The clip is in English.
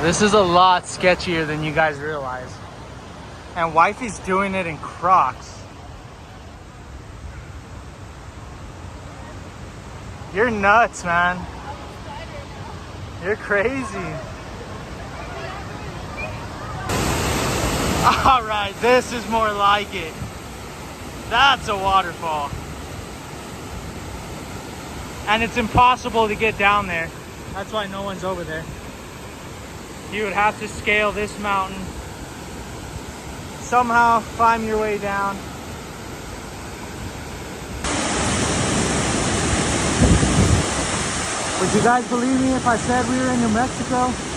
This is a lot sketchier than you guys realize. And wifey's doing it in Crocs. You're nuts, man. You're crazy. All right, this is more like it. That's a waterfall. And it's impossible to get down there. That's why no one's over there. You would have to scale this mountain, somehow climb your way down. Would you guys believe me if I said we were in New Mexico?